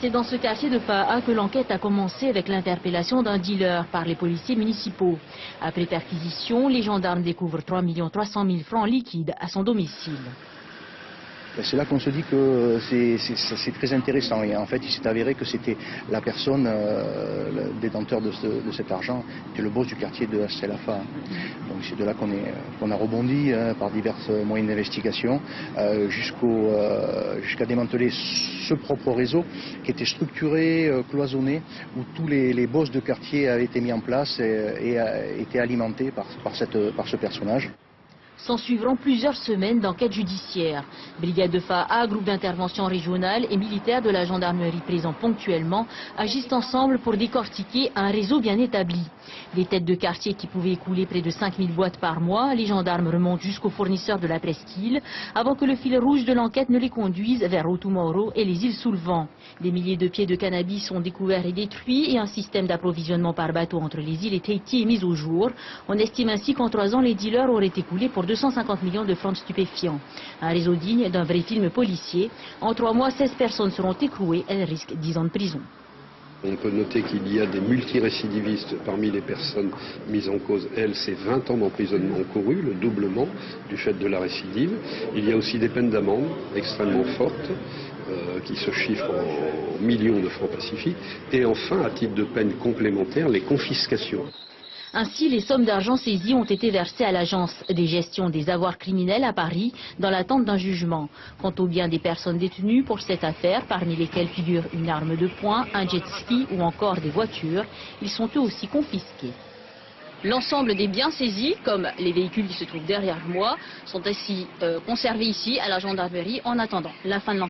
C'est dans ce quartier de Faha que l'enquête a commencé avec l'interpellation d'un dealer par les policiers municipaux. Après perquisition, les gendarmes découvrent 3 300 000 francs liquides à son domicile. C'est là qu'on se dit que c'est très intéressant. Et en fait, il s'est avéré que c'était la personne, le détenteur de cet argent, était le boss du quartier de Astelafa. Donc c'est de là qu'on a rebondi par divers moyens d'investigation jusqu'à démanteler ce propre réseau qui était structuré, cloisonné, où tous les boss de quartier avaient été mis en place et étaient alimentés par ce personnage. S'en suivront plusieurs semaines d'enquête judiciaire. Brigade de Faha, groupe d'intervention régionale et militaires de la gendarmerie présents ponctuellement agissent ensemble pour décortiquer un réseau bien établi. Des têtes de quartier qui pouvaient écouler près de 5000 boîtes par mois, les gendarmes remontent jusqu'aux fournisseurs de la presqu'île avant que le fil rouge de l'enquête ne les conduise vers Otumoro et les îles sous le vent. Des milliers de pieds de cannabis sont découverts et détruits et un système d'approvisionnement par bateau entre les îles et Tahiti est mis au jour. On estime ainsi qu'en 3 ans, les dealers auraient écoulé pour 250 millions de francs de stupéfiants. Un réseau digne d'un vrai film policier. En 3 mois, 16 personnes seront écrouées. Elles risquent 10 ans de prison. On peut noter qu'il y a des multirécidivistes parmi les personnes mises en cause. Elles, c'est 20 ans d'emprisonnement encouru, le doublement du fait de la récidive. Il y a aussi des peines d'amende extrêmement fortes qui se chiffrent en millions de francs pacifiques. Et enfin, à titre de peine complémentaire, les confiscations. Ainsi, les sommes d'argent saisies ont été versées à l'agence des gestions des avoirs criminels à Paris dans l'attente d'un jugement. Quant aux biens des personnes détenues pour cette affaire, parmi lesquelles figure une arme de poing, un jet ski ou encore des voitures, ils sont eux aussi confisqués. L'ensemble des biens saisis, comme les véhicules qui se trouvent derrière moi, sont ainsi conservés ici à la gendarmerie en attendant la fin de l'enquête.